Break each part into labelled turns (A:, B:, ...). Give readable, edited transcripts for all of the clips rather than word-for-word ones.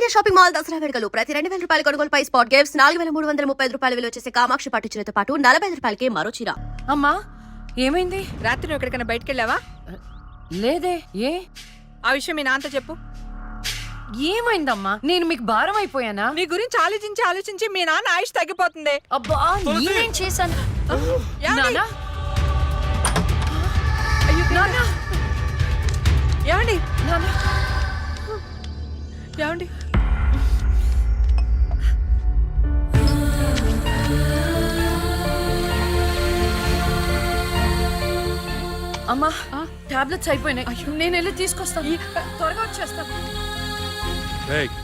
A: India shopping mall Dasara వేడుకలు ప్రతి 2,000 రూపాయల కొనుగోలుపై స్పాట్ గిఫ్ట్స్ 4,335 రూపాయల విలువ చేసే కామాక్షి పట్టు చీరతో పాటు 45 రూపాయలకి మరో చీర.
B: అమ్మా ఏమైంది?
C: రాత్రి నువ్వు ఎక్కడికైనా బయటికి వెళ్ళావా?
B: లేదే. ఏ
C: ఆ విషయం మీ నాన్నతో చెప్పు.
B: ఏమైందమ్మా? నేను మీకు భారం అయిపోయానా?
C: నీ గురించి ఆలోచించి ఆలోచించి మీ నాన్న ఆయుష్ తగ్గిపోతుంది.
B: అబ్బా నేనేం చేశాను? నాన్నా?
C: అయ్యో
B: నాన్నా?
C: ఏమండి
B: నాన్నా?
C: ఏమండి
B: అమ్మా టాబ్లెట్స్ అయిపోయినాయి. నేను వెళ్ళి తీసుకొస్తాను. త్వరగా వచ్చేస్తాను.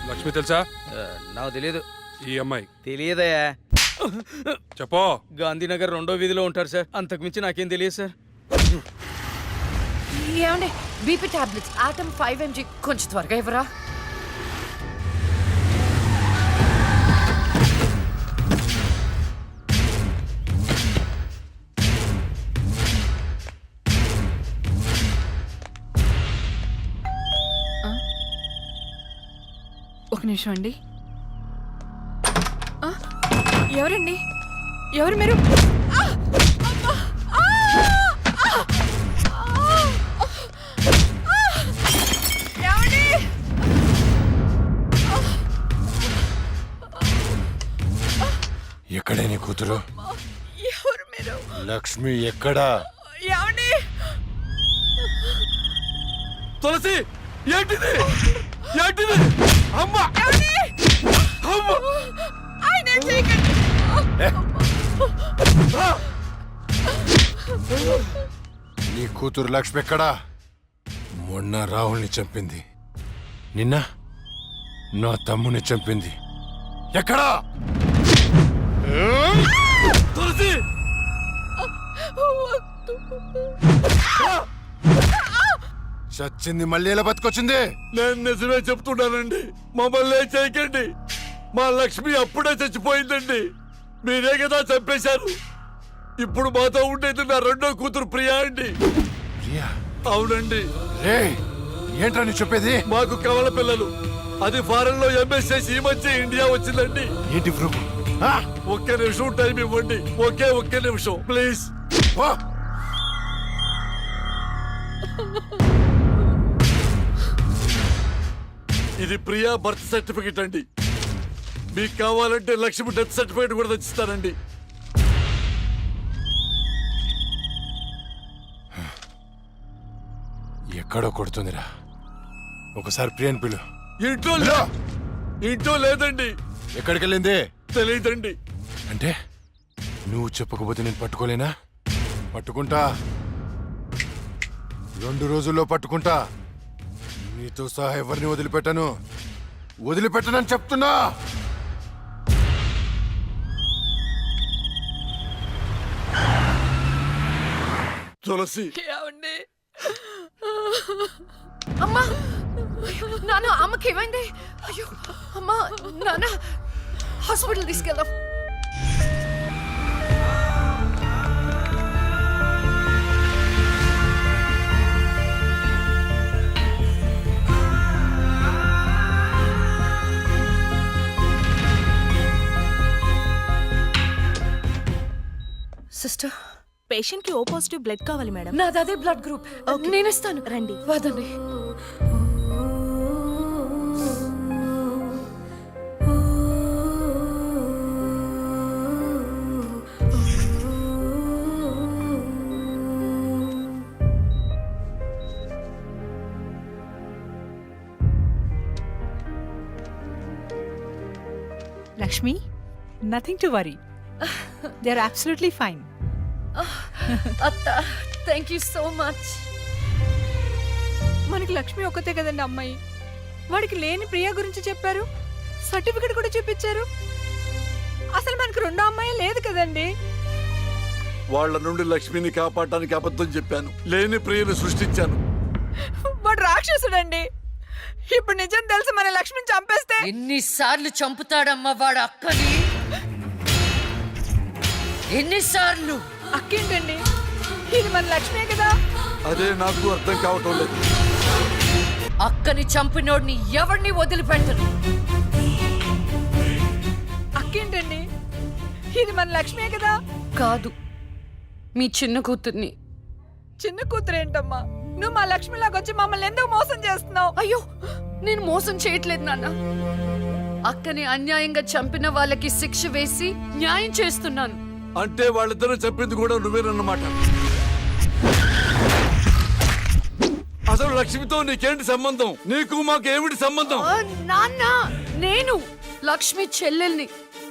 D: లక్ష్మి తెలుసా?
E: నాకు తెలియదు.
D: ఈ అమ్మాయి
E: తెలియదయా.
D: చెప్పో.
E: గాంధీనగర్ 2వ వీధిలో ఉంటారు సార్. అంతకుమించి నాకేం తెలియదు సార్.
B: ఏమండి బీపీ టాబ్లెట్స్ ఆటమ్ 5 mg కొంచెం త్వరగా ఇవ్వరా?
C: ఒక నిమిషం అండి. ఎవరండి? ఎవరు మీరు?
F: ఎక్కడే నీ కూతురు?
C: ఎవరు మీరు?
F: లక్ష్మి ఎక్కడా?
C: ఏమండి?
D: తులసి ఏంటిది? ఏంటిది? అమ్మా! అమ్మా!
C: ఆయన చేయకండి.
F: నీ కూతురు లక్ష్మి ఎక్కడా? మొన్న రాహుల్ని చంపింది, నిన్న నా తమ్ముని చంపింది. ఎక్కడా?
D: తులసి!
F: చచ్చింది మళ్ళీ ఎలా బతికొచ్చింది?
D: నేను నిజమే చెప్తున్నానండి. మమ్మల్ని ఏం చేయకండి. మా లక్ష్మి అప్పుడే చచ్చిపోయిందండి. మీరే కదా చంపేశారు. ఇప్పుడు మాతో ఉండేది నా 2వ కూతురు ప్రియా అండి.
F: ప్రియా?
D: అవునండి.
F: రేయ్, ఏంట్రా నీ చెప్పేది?
D: మాకు కవల పిల్లలు. అది ఫారెన్ లో ఎంఎస్ చేసి ఈ మధ్య ఇండియా వచ్చిందండి.
F: ఏంటి ప్రూఫ్?
D: ఒక్క నిమిషం టైం ఇవ్వండి. ఒక్క నిమిషం ప్లీజ్. ఇది ప్రియా బర్త్ సర్టిఫికెట్ అండి. మీకు కావాలంటే లక్ష్మి డెత్ సర్టిఫికెట్ కూడా తెచ్చిస్తానండి.
F: ఎక్కడో కొడుతుందిరా. ఒకసారి ప్రియని పిలు.
D: ఇంట్లో లేదండి.
F: ఎక్కడికి వెళ్ళింది?
D: తెలియదండి.
F: అంటే నువ్వు చెప్పకపోతే నేను పట్టుకోలేనా? పట్టుకుంటా. 2 రోజుల్లో పట్టుకుంటా. నీతో సహా ఎవరిని వదిలిపెట్టనని చెప్తున్నా.
D: తులసి!
C: ఏమండి?
B: అమ్మా నాన్న అమ్మకి ఏమైంది? అయ్యో అమ్మా నాన్న హాస్పిటల్ తీసుకెళ్దాం. సిస్టర్
G: పేషెంట్ కి ఓ పాజిటివ్ బ్లడ్ కావాలి మేడం.
B: నాది అదే బ్లడ్ గ్రూప్. నేను ఇస్తాను.
G: రండి.
B: వదండి.
H: Lakshmi, nothing to worry. They're absolutely fine.
B: అత్త థ్యాంక్ యూ సో మచ్.
C: మనకి లక్ష్మి ఒక్కతే కదండి అమ్మాయి. వాడికి లేని ప్రియా గురించి చెప్పారు. సర్టిఫికెట్ కూడా చూపించారు. అసలు మనకు 2వ అమ్మాయి లేదు కదండి.
D: వాళ్ళ నుండి లక్ష్మిని కాపాడటానికి అబద్ధం చెప్పాను. లేని ప్రియను సృష్టించాను.
C: వాడు రాక్షసుడండి. ఇప్పుడు నిజం తెలిసి మన లక్ష్మిని చంపేస్తే
B: ఎన్నిసార్లు చంపుతాడమ్మా వాడు అక్కని? ఎన్నిసార్లు?
C: అక్కేంటండి? ఇది మన లక్ష్మే కదా.
D: అదే నాకు అర్థం కావటం లేదు.
B: అక్కని చంపినోడిని ఎవరిని వదిలిపెట్టను.
C: అక్కేంటండి, ఇది మన లక్ష్మే కదా.
B: కాదు, మీ చిన్న కూతుర్ని.
C: చిన్న కూతురు ఏంటమ్మా, నువ్వు మా లక్ష్మిలాగా వచ్చి మమ్మల్ని ఎందుకు మోసం చేస్తున్నావు?
B: అయ్యో, నేను మోసం చేయట్లేదు నాన్న. అక్కని అన్యాయంగా చంపిన వాళ్ళకి శిక్ష వేసి న్యాయం చేస్తున్నాను.
D: అంటే వాళ్ళిద్దరూ చెప్పింది కూడా నువ్వేనన్నమాట. అసలు లక్ష్మితో నీకేంటి సంబంధం? నీకు మాకు ఏమిటి సంబంధం?
B: నాన్న, నేను లక్ష్మి చెల్లెల్ని,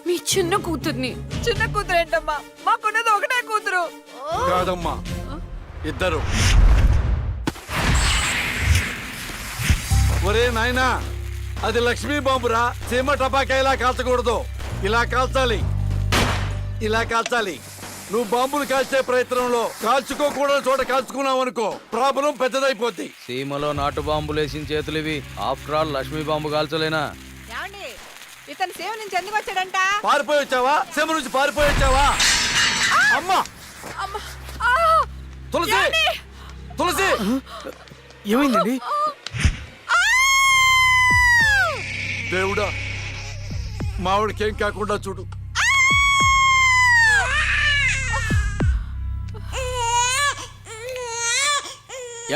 B: మీ చిన్న కూతుర్ని.
C: చిన్న కూతురు ఏంటమ్మా, మాకున్నది ఒకటే కూతురు.
D: కాదమ్మా, ఇద్దరు. ఒరే నాయనా, అది లక్ష్మీ బాంబురా. సీమ టపాకా ఇలా కాల్చకూడదు, ఇలా కాల్చాలి, ఇలా కాల్చాలి. నువ్వు బాంబులు కాల్చే ప్రయత్నంలో కాల్చుకోకూడని చోట కాల్చుకున్నావు అనుకో, ప్రాబ్లం పెద్దదైపోద్ది.
E: సీమలో నాటు బాంబులేసిన చేతులు ఇవి. ఆఫ్టర్ ఆల్ లక్ష్మీ బాంబు కాల్చలేనా?
C: ఏమండి, ఇతను సేవ నుంచి ఎందుకు వచ్చాడంట?
D: పారిపోయి వచ్చావా? సీమ నుంచి పారిపోయి వచ్చావా? అమ్మా, తులసి, తులసి,
E: ఏమైందండి?
D: దేవుడా, మావిడికేం కాకుండా చూడు.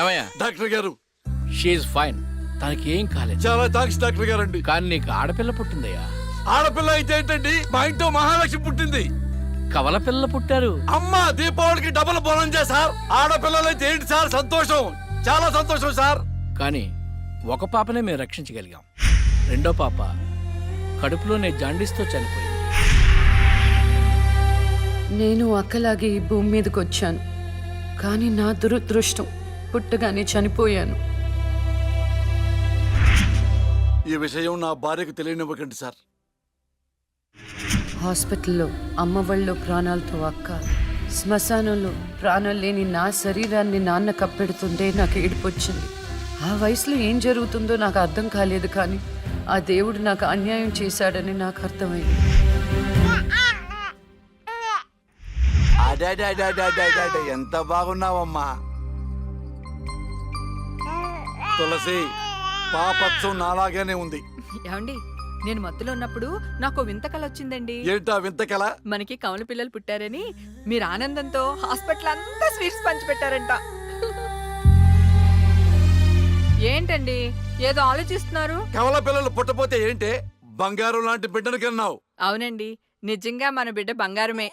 I: ఏమయ్యా?
D: డాక్టర్ గారు,
I: షీఈ్ ఫైన్, తనకి ఏం కాలేదు.
D: చాలా థాంక్స్ డాక్టర్ గారండి.
I: కానీ నీకు ఆడపిల్ల పుట్టిందయ్యా.
D: ఆడపిల్ల అయితే ఏంటండి, మా ఇంట్లో మహాలక్ష్మి పుట్టింది.
I: కవల పిల్లలు పుట్టారు.
D: అమ్మ, దీపావళికి డబుల్ బోనం సార్. ఆడపిల్లలైతే ఏంటి సార్ సంతోషం, చాలా సంతోషం సార్.
I: కానీ ఒక పాపనే మేము రక్షించగలిగాం. రెండో పాప కడుపులోనే జాండీస్తో చనిపోయింది.
B: నేను అక్కలాగే ఈ భూమి మీదకి వచ్చాను, కానీ నా దురదృష్టం పుట్టగానే చనిపోయాను.
D: ఈ విషయం నా భార్యకు తెలియనివ్వకండి సార్.
B: హాస్పిటల్లో అమ్మ వాళ్ళలో ప్రాణాలతో అక్క, శ్మశానంలో ప్రాణాలు లేని నా శరీరాన్ని నాన్న కప్పెడుతుంటే నాకు ఏడుపొచ్చింది. ఆ వయసులో ఏం జరుగుతుందో నాకు అర్థం కాలేదు, కానీ ఆ దేవుడు నాకు అన్యాయం చేశాడని నాకు అర్థమైంది.
D: ఎంత బాగున్నావమ్మా తులసి. పాపత్సం నాలాగానే ఉంది.
C: ఏమండి, నేను మత్తులో ఉన్నప్పుడు నాకు వింత కల వచ్చిందండి.
D: ఏంటా వింత కల?
C: మనకి కమల పిల్లలు పుట్టారని మీరు ఆనందంతో హాస్పిటల్ అంతా స్వీట్స్ పంచిపెట్టారంట. ఏంటండి, ఏదో ఆలోచిస్తున్నారు?
D: కవల పిల్లలు పుట్టపోతే ఏంటే, బంగారం లాంటి బిడ్డను కన్నావు.
C: అవునండి, నిజంగా మన బిడ్డ బంగారమే.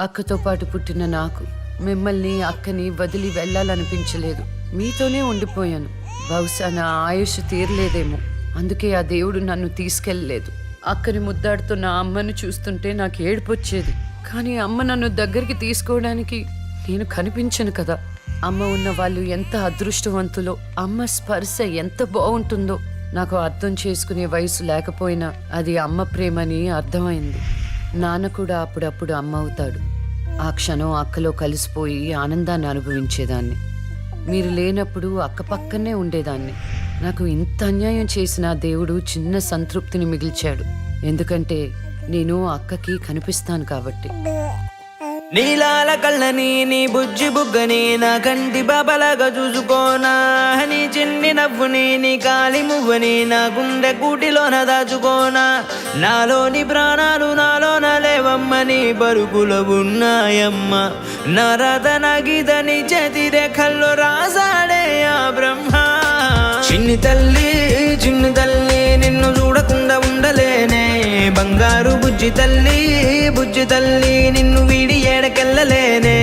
B: అక్కతో పాటు పుట్టిన నాకు మిమ్మల్ని అక్కని వదిలి వెళ్ళాలనిపించలేదు. మీతోనే ఉండిపోయాను. బహుశా నా ఆయుష్ తీరలేదేమో, అందుకే ఆ దేవుడు నన్ను తీసుకెళ్ళలేదు. అక్కని ముద్దాడుతున్న అమ్మను చూస్తుంటే నాకు ఏడుపొచ్చేది, కానీ అమ్మ నన్ను దగ్గరికి తీసుకోవడానికి నేను కనిపించను కదా. అమ్మ ఉన్న వాళ్ళు ఎంత అదృష్టవంతులో, అమ్మ స్పర్శ ఎంత బాగుంటుందో నాకు అర్థం చేసుకునే వయసు లేకపోయినా అది అమ్మ ప్రేమని అర్థమైంది. నాన్న కూడా అప్పుడప్పుడు అమ్మ అవుతాడు. ఆ క్షణం అక్కలో కలిసిపోయి ఆనందాన్ని అనుభవించేదాన్ని. మీరు లేనప్పుడు అక్క పక్కనే ఉండేదాన్ని. నాకు ఇంత అన్యాయం చేసిన దేవుడు చిన్న సంతృప్తిని మిగిల్చాడు, ఎందుకంటే నేను అక్కకి కనిపిస్తాను కాబట్టి.
J: నీలాల కళ్ళని నీ బుజ్జి బుగ్గని నా కంటి బాబలాగా చూసుకోనా, నీ చిన్ని నవ్వుని నీ కాలి మువ్వని నా గుండె కూటిలోన దాచుకోనా. నాలోని ప్రాణాలు నాలోన లేవమ్మని బరుకులో ఉన్నాయమ్మ. నా రథన గీతని చేతి రేఖల్లో రాసాడే ఆ బ్రహ్మ. చిన్ని తల్లి నిన్ను చూడకుండా ఉండలేనే. బంగారు బుజ్జి తల్లి నిన్ను వీడి ఏడకెళ్ళలేనే.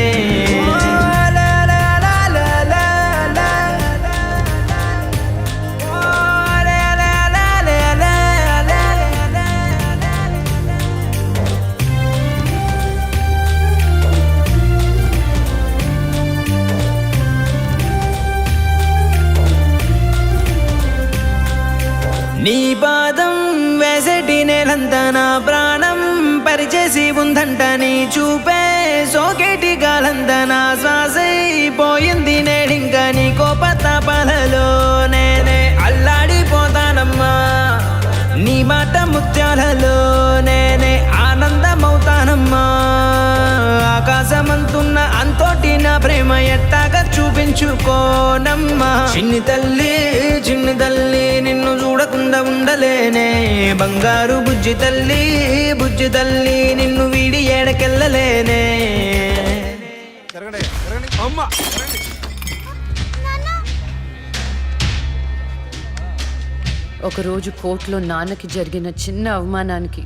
J: నీ పాదం వేసేటి నేలంతా నా ప్రాణం పరిచేసి ఉందంట. నీ చూపే సోకేటి గాలంతా నా శ్వాసైపోయింది నేడింకా. నీ కోపతాపాలలో నేనే అల్లాడిపోతానమ్మా. నీ మాట ముత్యాలలో నేనే ఆనందమవుతానమ్మా. ఆ ఆకాశమంతున్న అంతోటి నా ప్రేమ ఎట్టాగా చూపించుకోనమ్మా చిన్ని తల్లి నిన్ను చూడకుండా ఉండలేనే బంగారు బుజ్జి తల్లి నిన్ను వీడి ఏడకెళ్ళలేనే
D: అమ్మా
B: ఒకరోజు కోర్టులో నాన్నకి జరిగిన చిన్న అవమానానికి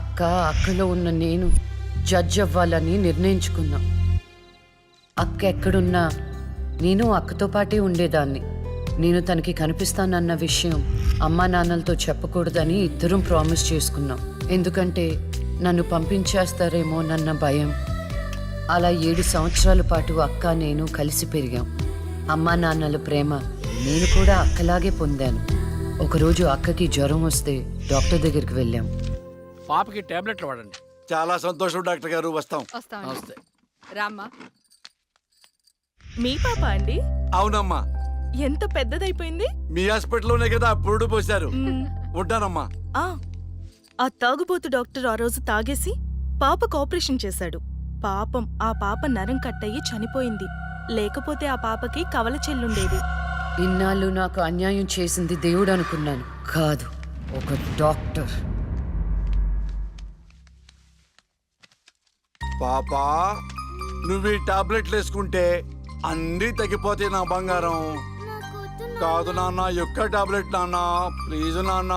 B: అక్కలో ఉన్న నేను జడ్జ్ అవ్వాలని నిర్ణయించుకున్నా. అక్క ఎక్కడున్నా నేను అక్కతో పాటే ఉండేదాన్ని. నేను తనకి కనిపిస్తానన్న విషయం అమ్మా నాన్నలతో చెప్పకూడదని ఇద్దరం ప్రామిస్ చేసుకున్నాం. ఎందుకంటే నన్ను పంపించేస్తారేమోనన్న భయం. అలా 7 సంవత్సరాల పాటు అక్క నేను కలిసి పెరిగాం. అమ్మా నాన్నల ప్రేమ నేను కూడా అక్కలాగే పొందాను. ఒకరోజు అక్కకి జ్వరం వస్తే డాక్టర్ దగ్గరికి వెళ్ళాం.
I: పాపకి టాబ్లెట్లు వాడండి.
D: చాలా సంతోషం డాక్టర్ గారు, వస్తాం.
I: నమస్తే.
C: రామ్మా.
G: మీ పాప అండి
D: అవునమ్మా,
G: ఎంత పెద్దదైపోయింది.
D: మీ హాస్పిటల్లోనే కదా పురుడు పోశారు. ఉంటానమ్మా.
G: ఆ తాగుబోతు డాక్టర్ ఆ రోజు తాగేసి పాపకు ఆపరేషన్ చేశాడు. పాపం ఆ పాప నరం కట్టయి చనిపోయింది. లేకపోతే ఆ పాపకి కవల చెల్లుండేది.
B: ఇన్నాళ్ళు నాకు అన్యాయం చేసింది దేవుడు అనుకున్నాను, కాదు ఒక డాక్టర్.
D: పాపా, నువ్వు ఈ టాబ్లెట్లు వేసుకుంటే అన్నీ తగ్గిపోతాయి నా బంగారం. కాదు నాన్న, యొక్క టాబ్లెట్ నాన్న, ప్లీజ్ నాన్న.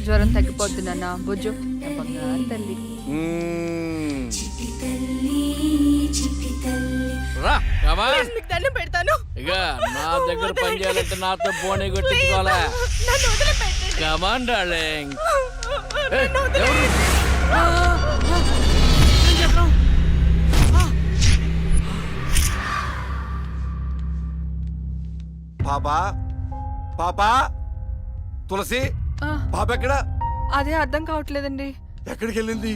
C: జ్వరం తగ్గిపోద్ది నాన్న. బుజ్జు నా బంగారు తల్లి.
I: రా కమాన్.
G: మీకు దండం పెడతాను.
I: ఇక నా దగ్గర పని చేయాలంటే నాతో బోనే కొట్టించుకోవాలా?
G: నన్ను వదిలిపెట్టండి.
I: Come on darling.
D: పాపా, పాపా, తులసి, పాప ఎక్కడ?
C: అదే అర్థం కావట్లేదండి.
D: ఎక్కడికి వెళ్ళింది?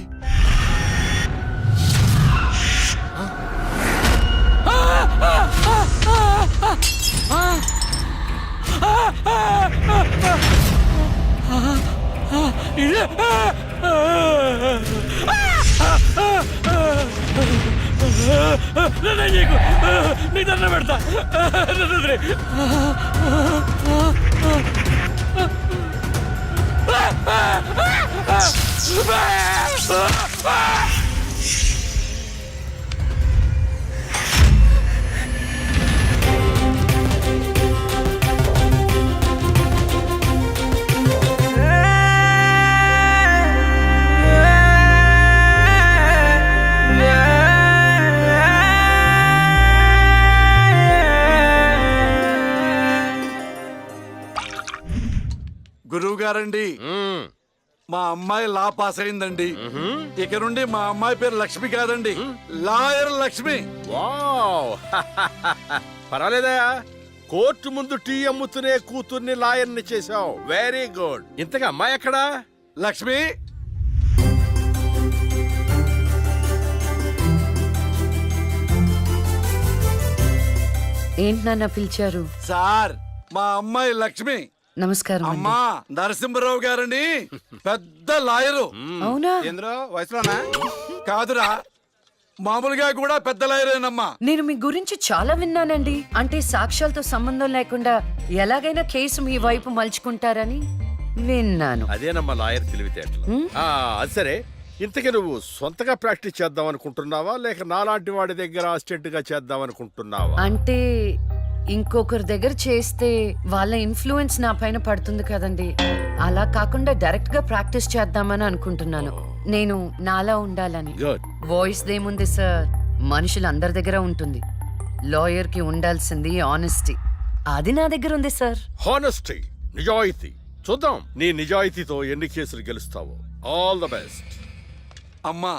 I: నీ దండ పెడతా.
D: గురువు గారండి, మా అమ్మాయి లా పాస్ అయిందండి. ఇక నుండి మా అమ్మాయి పేరు లక్ష్మి కాదండి, లాయర్ లక్ష్మి.
K: పర్వాలేదయా, కోర్టు ముందు టీ అమ్ముతూనే కూతుర్ని లాయర్ని చేశావు. Very good. ఇంతగా అమ్మాయి ఎక్కడా?
D: లక్ష్మి,
B: ఏంటి నాన్న పిలిచారు?
D: సార్, మా అమ్మాయి లక్ష్మి.
B: నమస్కారం అండి.
D: అమ్మా, నరసింహరావు గారని పెద్ద లాయరు.
B: అవునా?
D: వయసులోనా? కాదురా, మామూలుగా కూడా పెద్ద లాయరేనమ్మా.
B: నేను మీ గురించి చాలా విన్నానండి. అంటే సాక్ష్యాలతో సంబంధం లేకుండా ఎలాగైనా కేసు మీ వైపు మలుచుకుంటారని విన్నాను.
K: అదేనమ్మా లాయర్ తెలివితేటలు. అది సరే, ఇంతకీ నువ్వు సొంతగా ప్రాక్టీస్ చేద్దాం అనుకుంటున్నావా, లేక నాలాంటి వాడి దగ్గర అసిస్టెంట్ గా చేద్దాం అనుకుంటున్నావా?
B: అంటే ఇంకొకరి దగ్గర చేస్తే వాళ్ళ ఇన్ఫ్లుయెన్స్ నా పైన పడుతుంది కదండి. అలా కాకుండా డైరెక్ట్ గా ప్రాక్టీస్ చేద్దామని అనుకుంటున్నాను. నేను నాలా ఉండాలని.
K: గుడ్.
B: వాయిస్ దేముంది సార్, మనుషులు అందరి దగ్గర ఉంటుంది. లాయర్ కి ఉండాల్సింది ఆనెస్టీ, అది నా దగ్గర ఉంది సార్.
K: హానెస్టీ, నిజాయితీ. చూద్దాం నీ నిజాయితీతో ఎన్ని కేసులు గెలుస్తావో. All the best.
D: అమ్మా,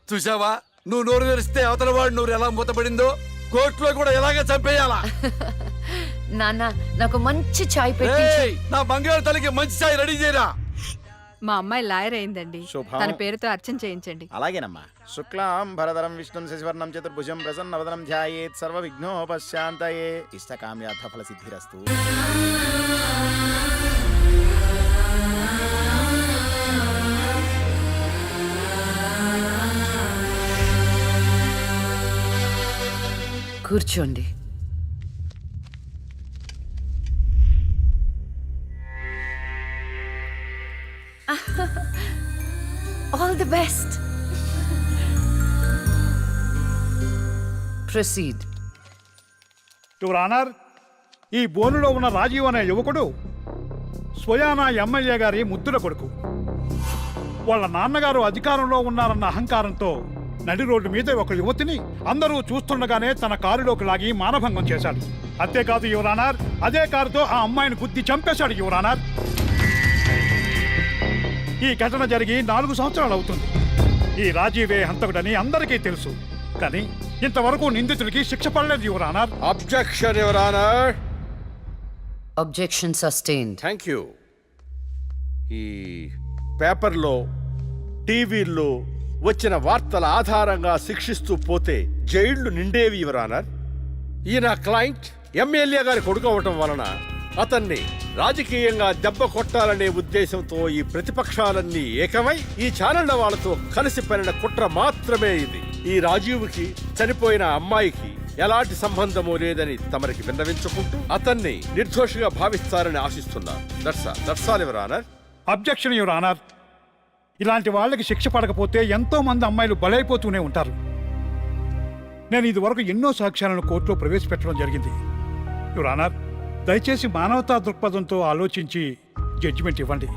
D: చూసావా, నువ్వు నోరు తెరిస్తే అవతల వాడు నోరు ఎలా మూతపడిందో, కోర్టులో కూడా ఎలాగ చంపేయాలా?
B: నాన్న, నాకు మంచి చాయ్ పెట్టి.
D: నా బంగారు తల్లికి మంచి చాయ్ రెడీ చేయరా.
C: మా అమ్మాయి లాయర్ అయిందండి.
L: శుభం.
C: తన పేరుతో అర్చన చేయించండి.
L: అలాగేనమ్మా. శుక్లాం భరధరం విష్ణుం శశివర్ణం చతుర్భుజం ప్రసన్నవదనం ధ్యాయేత్ సర్వ విఘ్నోపశాంతయే ఇష్టకామ్యార్థ ఫల సిద్ధిరస్తు.
B: కూర్చోండి. All the best. Proceed.
M: Your honour, ఈ బోనులో ఉన్న రాజీవ్ అనే యువకుడు స్వయానా ఎమ్మెల్యే గారి ముద్దుల కొడుకు. వాళ్ళ నాన్నగారు అధికారంలో ఉన్నారన్న అహంకారంతో నడి రోడ్డు మీద ఒక యువతిని అందరూ చూస్తుండగానే తన కారులోకి లాగి మానభంగం చేశాడు. అంతేకాదు యువర్ ఆనర్, అదే కారుతో ఆ అమ్మాయిని గుద్ది చంపేశాడు యువర్ ఆనర్. ఈ ఘటన జరిగి 4 సంవత్సరాలు అవుతుంది. ఈ రాజీవే హంతకుడని అందరికీ తెలుసు, కానీ ఇంతవరకు నిందితుడికి శిక్ష పడలేదు your honour.
K: Objection your honour.
B: Objection sustained.
K: Thank you. ఈ పేపర్లో టీవీల్లో వచ్చిన వార్తల ఆధారంగా శిక్షిస్తూ పోతే జైళ్లు నిండేవి యువర్ ఆనర్. ఈయన క్లయింట్ ఎమ్మెల్యే గారి కొడుకు అవటం వలన అతన్ని రాజకీయంగా దెబ్బ కొట్టాలనే ఉద్దేశంతో ఈ ప్రతిపక్షాలన్నీ ఏకమై ఈ ఛానళ్ల వాళ్ళతో కలిసి పనిన కుట్ర మాత్రమే ఇది. ఈ రాజీవ్కి చనిపోయిన అమ్మాయికి ఎలాంటి సంబంధమూ లేదని తమరికి విన్నవించుకుంటూ అతన్ని నిర్దోషిగా భావిస్తారని ఆశిస్తున్నారు. That's all your honour.
M: Objection your honour. ఇలాంటి వాళ్ళకి శిక్ష పడకపోతే ఎంతో మంది అమ్మాయిలు బలైపోతూనే ఉంటారు. నేను ఇదివరకు ఎన్నో సాక్ష్యాలను కోర్టులో ప్రవేశపెట్టడం జరిగింది యువర్ ఆనర్. దయచేసి మానవతా దృక్పథంతో ఆలోచించి జడ్జిమెంట్ ఇవ్వండి.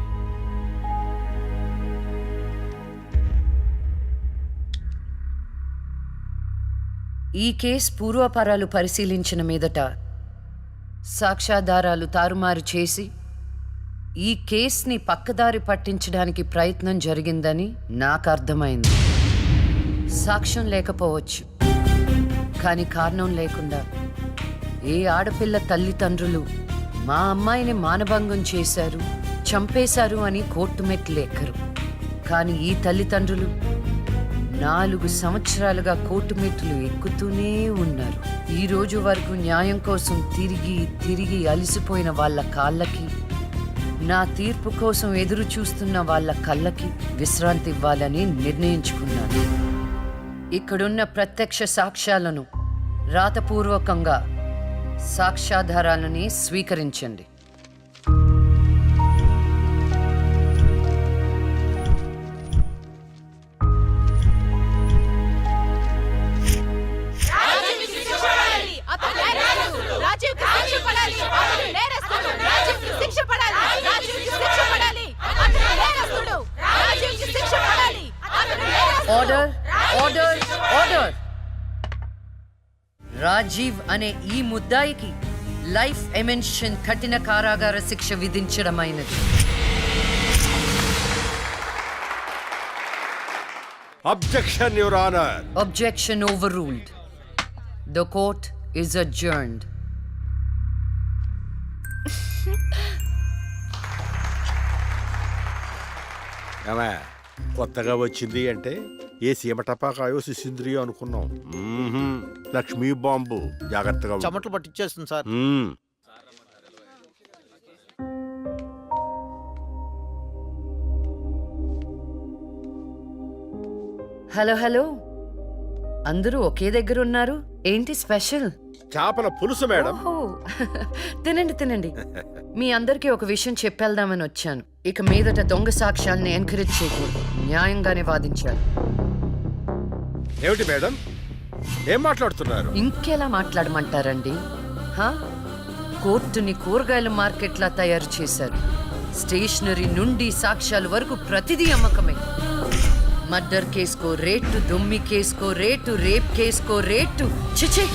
B: ఈ కేసు పూర్వాపరాలు పరిశీలించిన మీదట సాక్ష్యాధారాలు తారుమారు చేసి ఈ కేసుని పక్కదారి పట్టించడానికి ప్రయత్నం జరిగిందని నాకు అర్థమైంది. సాక్ష్యం లేకపోవచ్చు, కానీ కారణం లేకుండా ఏ ఆడపిల్ల తల్లిదండ్రులు మా అమ్మాయిని మానభంగం చేశారు, చంపేశారు అని కోర్టు మెట్లు ఎక్కరు. కానీ ఈ తల్లిదండ్రులు 4 సంవత్సరాలుగా కోర్టు మెట్లు ఎక్కుతూనే ఉన్నారు. ఈ రోజు వరకు న్యాయం కోసం తిరిగి తిరిగి అలసిపోయిన వాళ్ళ కాళ్ళకి, నా తీర్పు కోసం ఎదురు చూస్తున్న వాళ్ళ కళ్ళకి విశ్రాంతి ఇవ్వాలని నిర్ణయించుకున్నాను. ఇక్కడున్న ప్రత్యక్ష సాక్ష్యాలను రాతపూర్వకంగా సాక్ష్యాధారాలని స్వీకరించండి. Order, order, order. రాజీవ్ అనే ఈ ముద్దాయికి లైఫ్ ఎమెన్షన్ కఠిన కారాగార శిక్ష విధించడమైనది.
K: Objection your honour.
B: Objection overruled. The court is adjourned.
K: ఏమే, కొత్తగా వచ్చింది అంటే ఏ సీమ టపాకాయో శిశింద్రియో అనుకున్నాం. లక్ష్మీ బాంబు. జాగ్రత్తగా ఉండు.
L: చెమటలు పట్టించేస్తుంది సార్.
B: హలో హలో, అందరూ ఒకే దగ్గర ఉన్నారు. ఏంటి స్పెషల్?
K: చేపల పులుసు మేడం.
B: ఓహో, తినండి తినండి. మీ అందరికీ ఒక విషయం చెప్పేద్దామని వచ్చాను. ఇక మీదట దొంగ సాక్ష్యాల్ని ఎంకరేజ్ చేయకూడదు. న్యాయంగానే వాదించాలి.
K: ఏమిటి మేడం, ఏం మాట్లాడుతున్నారు?
B: ఇంకెలా మాట్లాడమంటారండి? కోర్టుని కూరగాయల మార్కెట్లా తయారు చేశారు. స్టేషనరీ నుండి సాక్ష్యాల వరకు ప్రతిదీ అమ్మకమే. మర్డర్ కేసుకో రేటు, దొమ్మి కేసుకో రేటు, రేప్ కేసుకో రేటు. చిచి,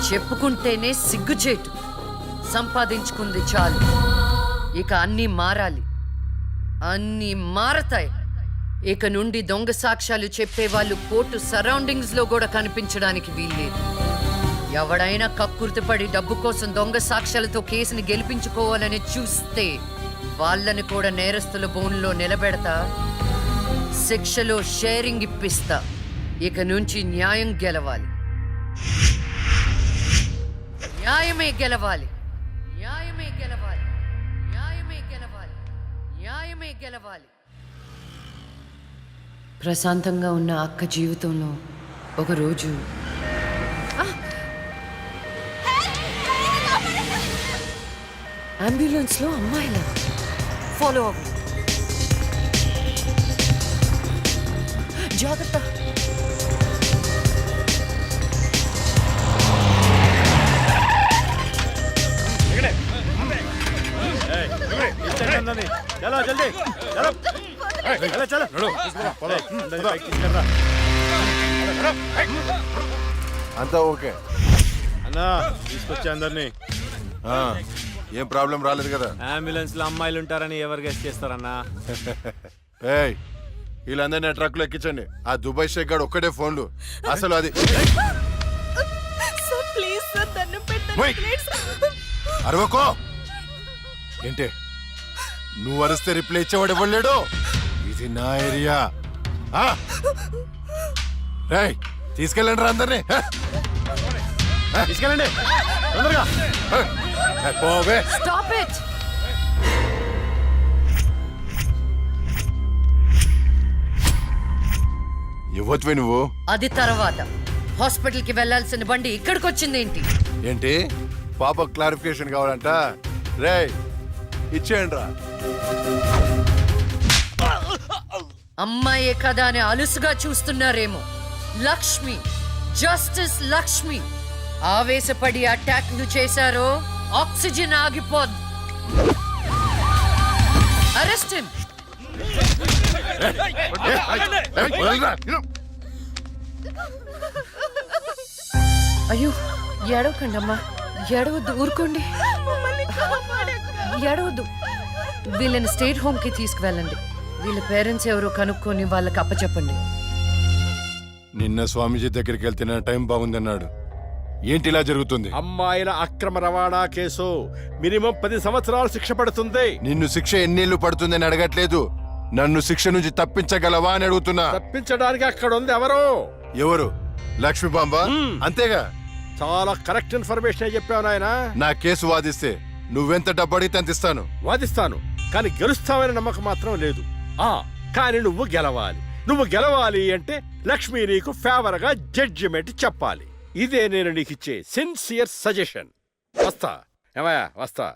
B: చెప్పుకుంటేనే సిగ్గుచేటు. సంపాదించుకుంది చాలు. ఇక అన్నీ మారాలి, అన్నీ మారతాయి. ఇక నుండి దొంగ సాక్ష్యాలు చెప్పేవాళ్ళు కోర్టు సరౌండింగ్స్ లో కూడా కనిపించడానికి వీల్లేదు. ఎవడైనా కక్కుర్తిపడి డబ్బు కోసం దొంగ సాక్ష్యాలతో కేసుని గెలిపించుకోవాలని చూస్తే వాళ్ళని కూడా నేరస్తుల బోన్లో నిలబెడతా, శిక్షలో షేరింగ్ ఇప్పిస్తా. ఇక నుంచి న్యాయం గెలవాలి, న్యాయమే గెలవాలి, న్యాయమే గెలవాలి, న్యాయమే గెలవాలి, న్యాయమే గెలవాలి. ప్రశాంతంగా ఉన్న అక్క జీవితంలో ఒకరోజు అంబులెన్స్లో అమ్మాయిల ఫాలో అవ్వు. జాగ్రత్త.
K: చలో జల్దీ చలో చలో
F: అంతా ఓకే
K: అన్నా తీసుకొచ్చా అందరినీ.
F: ఏం ప్రాబ్లం రాలేదు కదా?
K: అంబులెన్స్ లో అమ్మాయిలు ఉంటారని ఎవరు గెస్ట్ చేస్తారన్నా?
F: ఏయ్, వీళ్ళందరినీ ట్రక్ లో ఎక్కించండి. ఆ దుబాయ్ షేక్ గాడు ఒక్కడే ఫోన్లు. అసలు అది
G: సార్ ప్లీజ్ సార్ దండం
F: Wait.
G: పెట్టండి.
F: అరవకో. ఏంటే నువ్వు అరిస్తే రిప్లై ఇచ్చేవాడు ఇవ్వలేడు. ఇది నా ఏరియా. రేయ్, తీసుకెళ్ళండి రా అందరినీ.
K: తీసుకెళ్ళండి తొందరగా.
F: పోవే.
B: Stop it!
F: ఇవ్వచ్చువే నువ్వు.
B: అది తర్వాత. హాస్పిటల్కి వెళ్ళాల్సిన బండి ఇక్కడికి వచ్చిందేంటి?
F: ఏంటి పాప క్లారిఫికేషన్ కావాలంట? రేయ్, ఇచ్చేయండి రా.
B: అమ్మాయే కదా అని అలుసుగా చూస్తున్నారేమో. లక్ష్మి, జస్టిస్ లక్ష్మి. ఆవేశపడి అటాక్ ను చేశారో ఆక్సిజన్ ఆగిపోద్ది. Arrest him. అయ్యో, ఏడవకండి అమ్మా, ఏడవద్దు, ఊరుకోండి, ఏడవద్దు. వీళ్ళని స్టేట్ హోమ్ కి తీసుకువెళ్ళండి. వీళ్ళ పేరెంట్స్ ఎవరో కనుక్కొని వాళ్ళకి అప్పచెప్పండి.
F: నిన్న స్వామీజీ దగ్గరికి వెళ్తే నా టైం బాగుందన్నాడు. ఏంటి ఇలా జరుగుతుంది?
K: అమ్మాయిల అక్రమ రవాణా కేసు మినిమం 10 సంవత్సరాలు శిక్ష పడుతుంది.
F: నిన్ను శిక్ష ఎన్నేళ్లు పడుతుందని అడగట్లేదు. నన్ను శిక్ష నుంచి తప్పించగలవా అని అడుగుతున్నా.
K: తప్పించడానికి అక్కడ ఉంది ఎవరు?
F: ఎవరు? లక్ష్మీ బాంబ. అంతేగా?
K: చాలా కరెక్ట్ ఇన్ఫర్మేషన్ చెప్పావు నాయనా.
F: నా కేసు వాదిస్తే నువ్వెంత డబ్బు అడిగితే అంత ఇస్తాను.
K: వాదిస్తాను, కానీ గెలుస్తావని నమ్మకం మాత్రం లేదు. కానీ నువ్వు గెలవాలి. నువ్వు గెలవాలి అంటే లక్ష్మి నీకు ఫేవర్ గా జడ్జిమెంట్ చెప్పాలి. ఇదే నేను నీకు ఇచ్చే సిన్సియర్ సజెషన్. వస్తా ఏమయ్యా, వస్తా.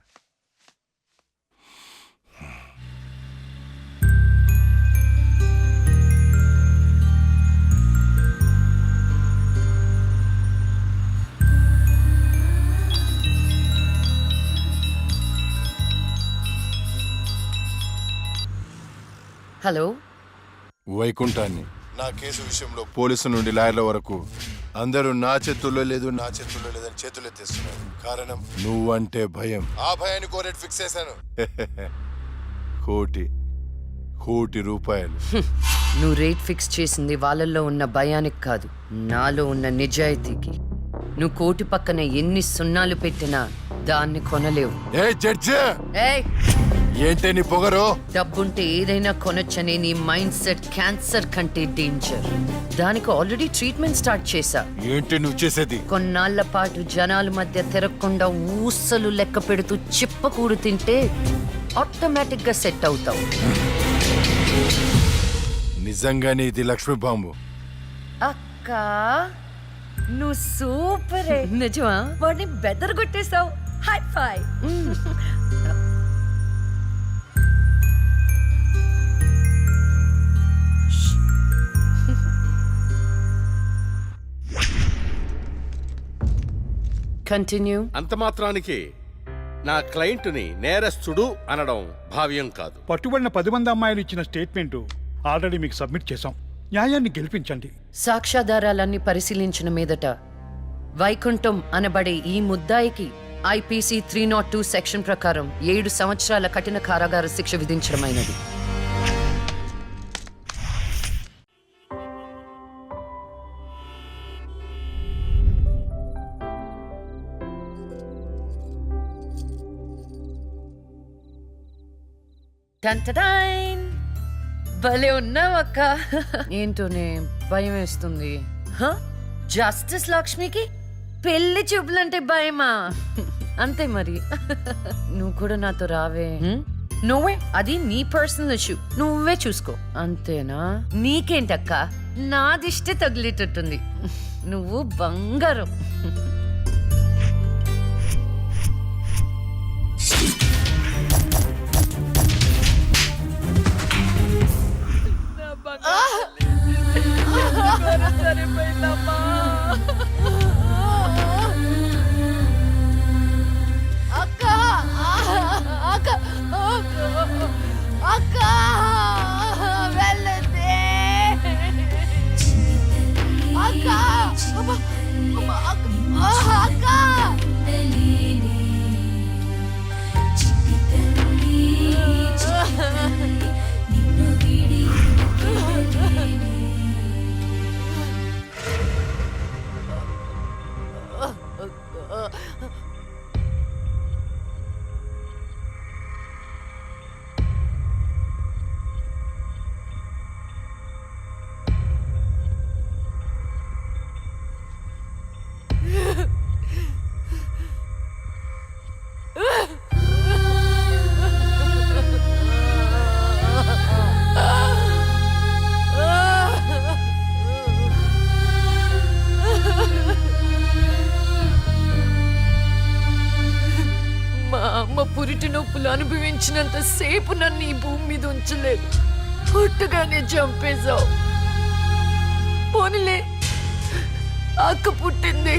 B: హలో,
F: వైకుంఠాన్ని. నా కేసు విషయంలో పోలీసు నుండి లాయర్ల వరకు అందరూ నా చేతుల్లో లేదు, నా చేతుల్లో లేదని చేతులు ఎత్తేస్తున్నారు. కారణం నువ్వంటే భయం. ఆ భయాన్ని కోరేట్ ఫిక్స్ చేశాను. కోటి రూపాయలు.
B: నువ్వు రేట్ ఫిక్స్ చేసింది వాళ్ళల్లో ఉన్న భయానికి కాదు, నాలో ఉన్న నిజాయితీకి. నువ్వు కోటి పక్కన ఎన్ని సున్నాలు పెట్టినా దాన్ని కొనలేవు.
F: ఏ జడ్జి,
B: ఏయ్,
F: ఏంటే నీ పొగరు?
B: డబ్బుంటే ఏదైనా కొనొచ్చనే నీ మైండ్ సెట్ క్యాన్సర్ కంటే డేంజర్. దానికి ఆల్రెడీ ట్రీట్మెంట్ స్టార్ట్ చేశా.
F: ఏంటి నువ్వు చేసేది?
B: కొన్నాళ్ల పాటు జనాల మధ్య తిరగకుండా ఊసలు లెక్క పెడుతూ చిప్పకూడు తింటే ఆటోమేటిక్ గా సెట్ అవుతావు.
F: నిజంగానే ఇది లక్ష్మీ బాంబు.
B: అక్క, నువ్వు సూపరే. నిజమా? వాడిని బెదరగొట్టేశావు. హై ఫై. కంటిన్యూ.
K: అంత మాత్రానికి నా క్లయింట్ని నేరస్తుడు అనడం భావ్యం కాదు.
M: పట్టుబడిన 10 మంది అమ్మాయిలు ఇచ్చిన స్టేట్మెంట్ ఆల్రెడీ మీకు సబ్మిట్ చేశాం. న్యాయాన్ని గెలిపించండి.
B: సాక్ష్యాధారాలన్నీ పరిశీలించిన మీదట వైకుంఠం అనబడే ఈ ముద్దాయికి ఐపీసీ 302 సెక్షన్ ప్రకారం 7 సంవత్సరాల కఠిన కారాగార శిక్ష విధించడమైనది. టంటటైన్ భలే ఉన్నావక్క. ఏంటోనే భయం వేస్తుంది. జస్టిస్ లక్ష్మికి పెళ్లి చూపులంటే భయమా? అంతే మరి. నువ్వు కూడా నాతో రావే. నువ్వే, అది నీ పర్సనల్ ఇష్యూ, నువ్వే చూసుకో. అంతేనా? నీకేంటక్క, నా దిష్టి తగిలేటట్టుంది. నువ్వు బంగారం. మా అమ్మ పురిటి నొప్పులు అనుభవించినంత సేపు నన్ను ఈ భూమి మీద ఉంచలేదు. పుట్టగానే చంపేశావు. పోనీలే, అక్క పుట్టింది.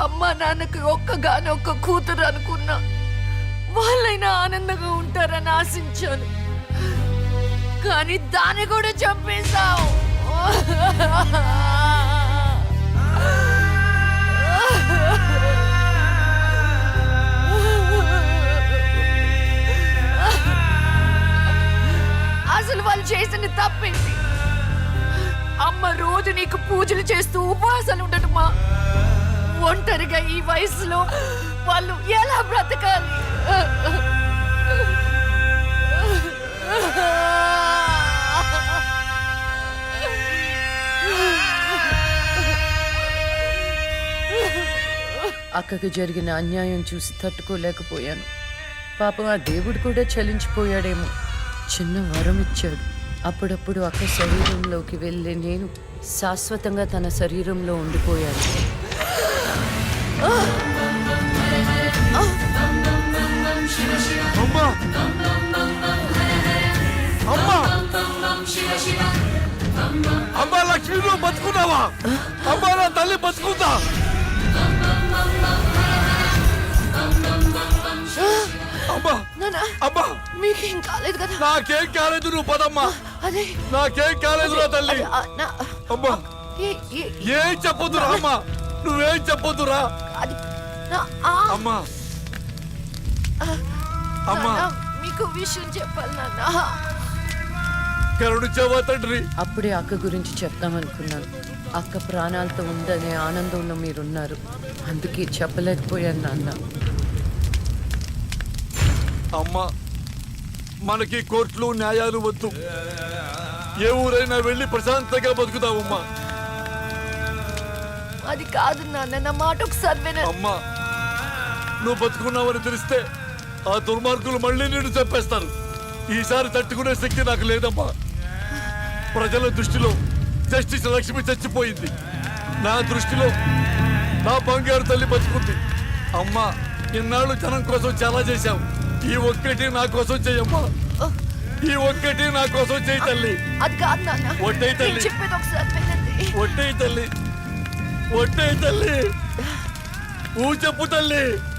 B: అమ్మ నాన్నకి ఒక్కగానొక్క కూతురు అనుకున్నా. వాళ్ళైనా ఆనందంగా ఉంటారని ఆశించాను. కానీ దాన్ని కూడా చంపేశావు. అసలు వాళ్ళు చేసిన తప్పేంటి? అమ్మ రోజు నీకు పూజలు చేస్తూ ఉపవాసాలు ఉండటమా? ఒంటరిగా ఈ వయసులో వాళ్ళు ఎలా బ్రతకాలి? అక్కకు జరిగిన అన్యాయం చూసి తట్టుకోలేకపోయాను. పాపం ఆ దేవుడు కూడా చలించిపోయాడేమో. చిన్న వరం ఇచ్చాడు. అప్పుడప్పుడు అక్క శరీరంలోకి వెళ్ళే నేను శాశ్వతంగా తన శరీరంలో ఉండిపోయాను.
D: అమ్మా! అమ్మా! అమ్మా లక్ష్మి, నువ్వు బతుకున్నావా? అమ్మా, నా తల్లి బతుకుందా? అమ్మా! అమ్మా!
B: మీకేం కాలేదు కదా?
D: నాకేం కాలేదు, నువ్వు పదమ్మా.
B: అదే
D: నాకేం కాలేదు నా తల్లి. అమ్మా, ఏం చెప్పొద్దురా అమ్మా, నువ్వేం చెప్పొద్దురా. అమ్మా, అమ్మా,
B: మీకు విషయం చెప్పాలి నాన్న.
D: కరుణించావా తండ్రి?
B: అప్పుడే అక్క గురించి చెప్తామనుకున్నాను. అక్క ప్రాణాలతో ఉందనే ఆనందంలో మీరున్నారు. అందుకే చెప్పలేకపోయాను నాన్న.
D: అమ్మా, మనకి కోర్టులు న్యాయాలు వద్దు. ఏ ఊరైనా వెళ్ళి ప్రశాంతంగా బతుకుతావమ్మా.
B: అది కాదు నాన్న, నా మాట ఒకసారి వినండి.
D: అమ్మా, నువ్వు బతుకున్నావని తెలిస్తే ఆ దుర్మార్గులు మళ్ళీ నిన్ను చంపేస్తారు. ఈసారి తట్టుకునే శక్తి నాకు లేదమ్మా. ప్రజల దృష్టిలో జస్టిస్ లక్ష్మి చచ్చిపోయింది. నా దృష్టిలో నా బంగారు తల్లి బతుకుంది. అమ్మా, ఇన్నాళ్ళు జనం కోసం చాలా చేశావు. ఈ ఒక్కటి నా కోసం చెయ్యమ్మా. ఈ ఒక్కటి నా కోసం చెయ్యి తల్లి.
B: అది కాదు నాన్న,
D: ఒట్టేయి తల్లి,
B: చెప్పేది ఒకసారి వినండి.
D: ఒట్టేయి తల్లి, ఒట్టేయి తల్లి, చెప్పు తల్లి.